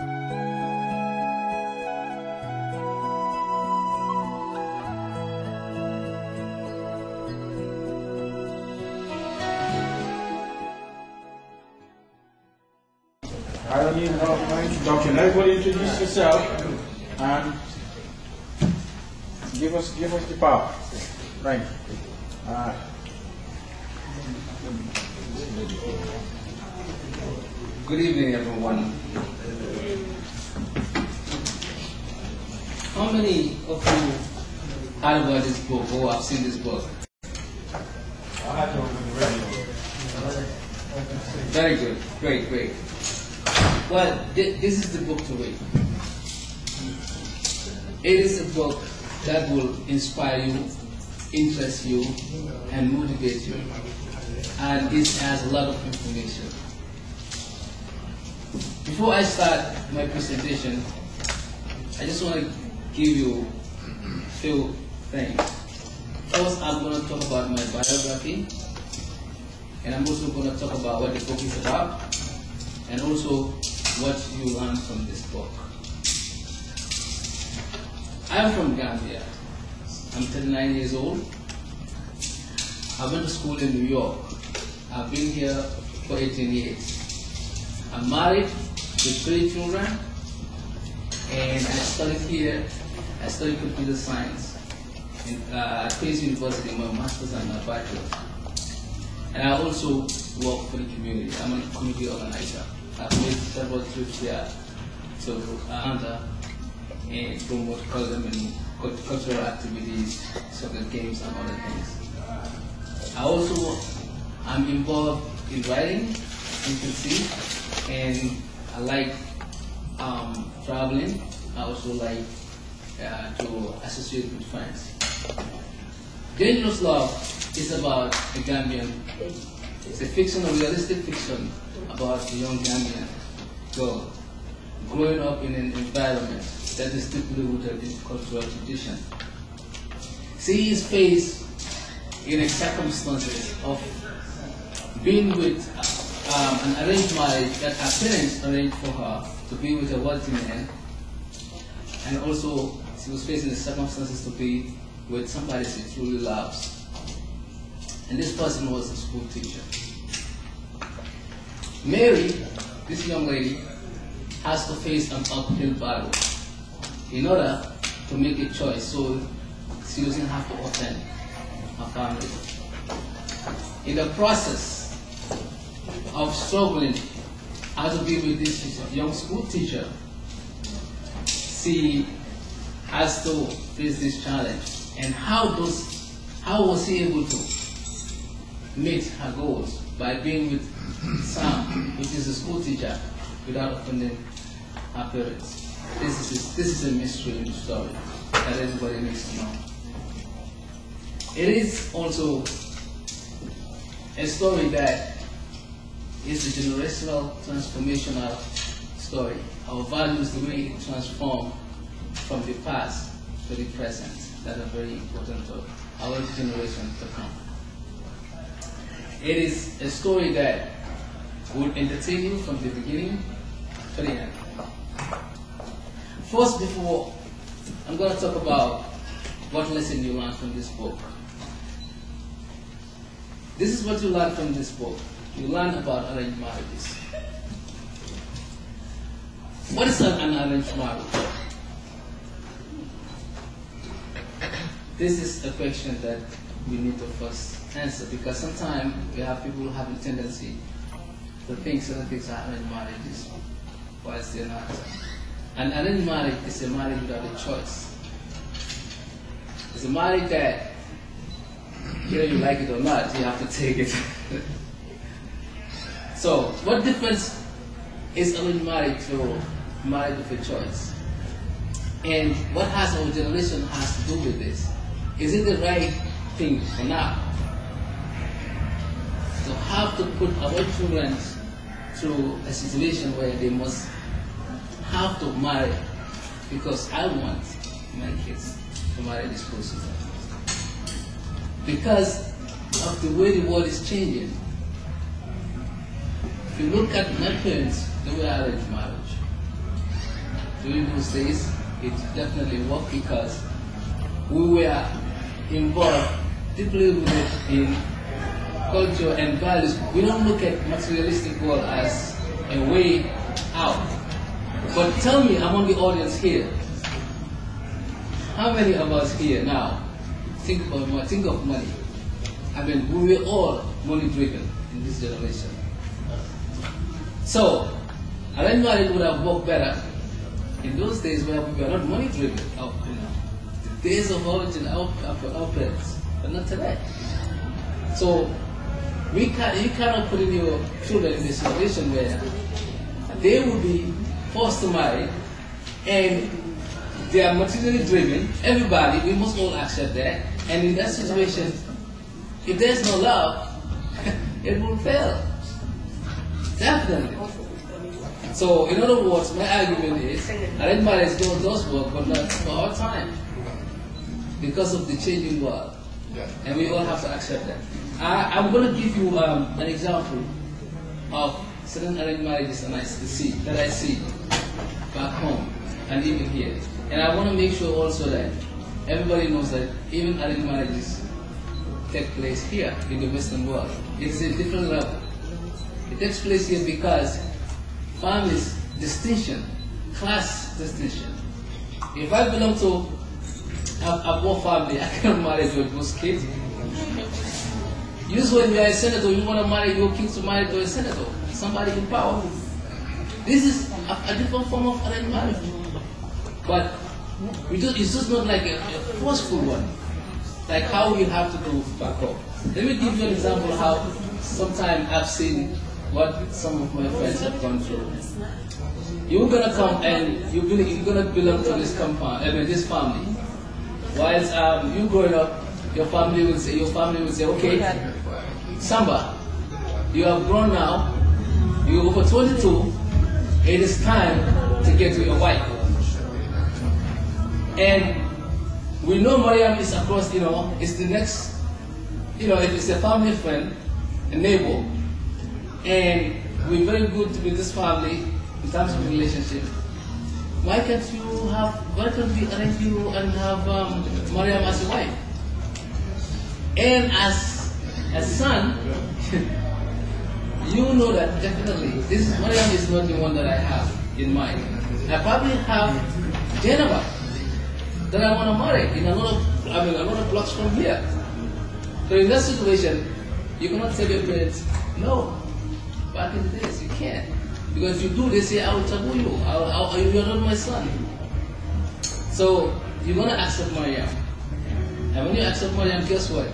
I don't need no introduction. Everybody introduce yourself and give us the power. Thank you. Good evening, everyone. How many of you heard about this book or have seen this book? I had to open the radio. Very good. Great, great. Well, this is the book to read. It is a book that will inspire you, interest you, and motivate you. And it has a lot of information. Before I start my presentation, I just want to give you a few things. First, I'm going to talk about my biography, and I'm also going to talk about what the book is about, and also what you learn from this book. I'm from Gambia. I'm 39 years old. I went to school in New York. I've been here for 18 years. I'm married with 3 children, and I studied here. I studied computer science at Pace University, my master's and my bachelor's. And I also work for the community. I'm a community organizer. I've made several trips there to Uganda and promote cultural activities, soccer games, and other things. I also am involved in writing, you can see, and I like traveling. I also like to associate with friends. Dangerous Love is about a Gambian. It's a fiction, a realistic fiction about a young Gambian girl growing up in an environment that is deeply rooted in cultural tradition. She is faced in a circumstances of being with an arranged marriage that her parents arranged for her to be with a wealthy man, and also she was facing the circumstances to be with somebody she truly loves. And this person was a school teacher. Mary, this young lady, has to face an uphill battle in order to make a choice so she doesn't have to offend her family. In the process of struggling how to be with this young school teacher, she has to face this challenge. And how was she able to meet her goals? By being with Sam, which is a school teacher, without offending her parents. This is a mystery in the story that everybody needs to know. It is also a story that is a generational transformational story. Our values, the way it transformed from the past to the present, that are very important to our generation to come. It is a story that will entertain you from the beginning to the end. First, before I'm going to talk about what lesson you learned from this book. This is what you learn from this book. You learn about arranged marriages. What is an arranged marriage? This is a question that we need to first answer, because sometimes we have people who have a tendency to think certain things are arranged marriages, whilst they're not. An arranged marriage is a marriage without a choice. It's a marriage that, whether you like it or not, you have to take it. So, what difference is arranged marriage to marriage with a choice? And what has our generation has to do with this? Is it the right thing for now? To have to put our children through a situation where they must have to marry because I want my kids to marry this person. Because of the way the world is changing. If you look at my parents, they were arranged marriage. during those days, it definitely worked because we were involved deeply with it in culture and values. We don't look at materialistic world as a way out. But tell me, among the audience here, how many of us here now think of money? I mean, we were all money driven in this generation. So, arranged marriage would have worked better in those days where we were not money driven. The days of origin, our parents, but not today. So, you cannot put in your children in a situation where they will be forced to marry and they are materially driven. Everybody, we must all accept that. And in that situation, if there's no love, it will fail. Definitely. So, in other words, my argument is, arranged marriage does work, but not for our time. Because of the changing world. And we all have to accept that. I'm going to give you an example of certain arranged marriages that I see back home and even here. And I want to make sure also that everybody knows that even arranged marriages take place here in the Western world. It's a different level. It takes place here because families distinction, class distinction. If I belong to a poor family, I cannot marry to a poor kid. Usually when you are a senator, you want to marry your kids to marry to a senator, somebody in power. This is a different form of arranged marriage. But it's just not like a forceful one, like how we have to do back home. Let me give you an example of how sometimes I've seen what some of my friends have gone through. You're gonna come and you're gonna belong to this compound, this family. Whilst you growing up, your family will say, okay, Samba, you have grown now, you're over 22, it is time to get to your wife. And we know Mariam is across, it's the next, if it's a family friend, a neighbor, and we're very good with this family in terms of relationship. Why can't we arrange you and have Mariam as a wife? And as a son, you know that definitely Mariam is not the one that I have in mind. I probably have Jennifer that I want to marry in a lot of blocks from here. So in that situation, you cannot tell your parents, no. Back in the days, you can't. Because if you do, they say, I will taboo you. You're not my son. So you're going to accept Mariam. And when you accept Mariam, guess what?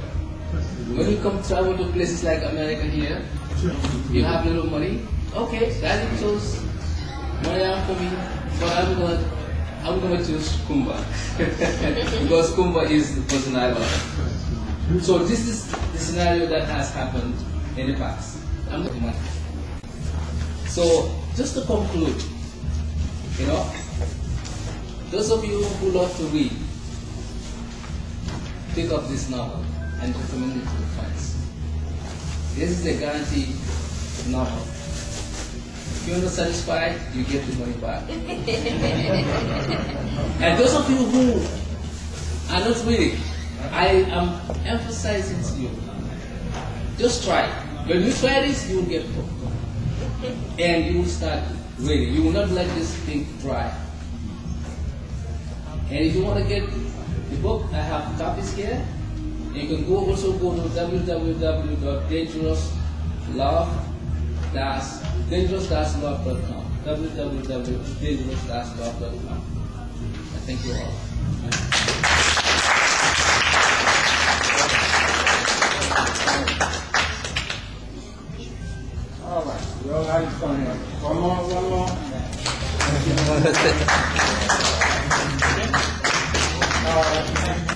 When you come travel to places like America here, you have little money. Okay, Daddy chose Mariam for me, but I'm gonna choose Kumba. Because Kumba is the person I love. So this is the scenario that has happened in the past. I'm not money. So just to conclude, those of you who love to read, pick up this novel and recommend it to your friends. This is a guaranteed novel. If you're not satisfied, you get the money back. And those of you who are not reading, I am emphasizing to you, just try. When you try this, you will get hooked. And you will start reading. You will not let this thing dry. And if you want to get the book, I have copies here. You can also go to www.dangerous-love.com. www.dangerous-love.com. I thank you all. All right, we all had fun here. One more. All right.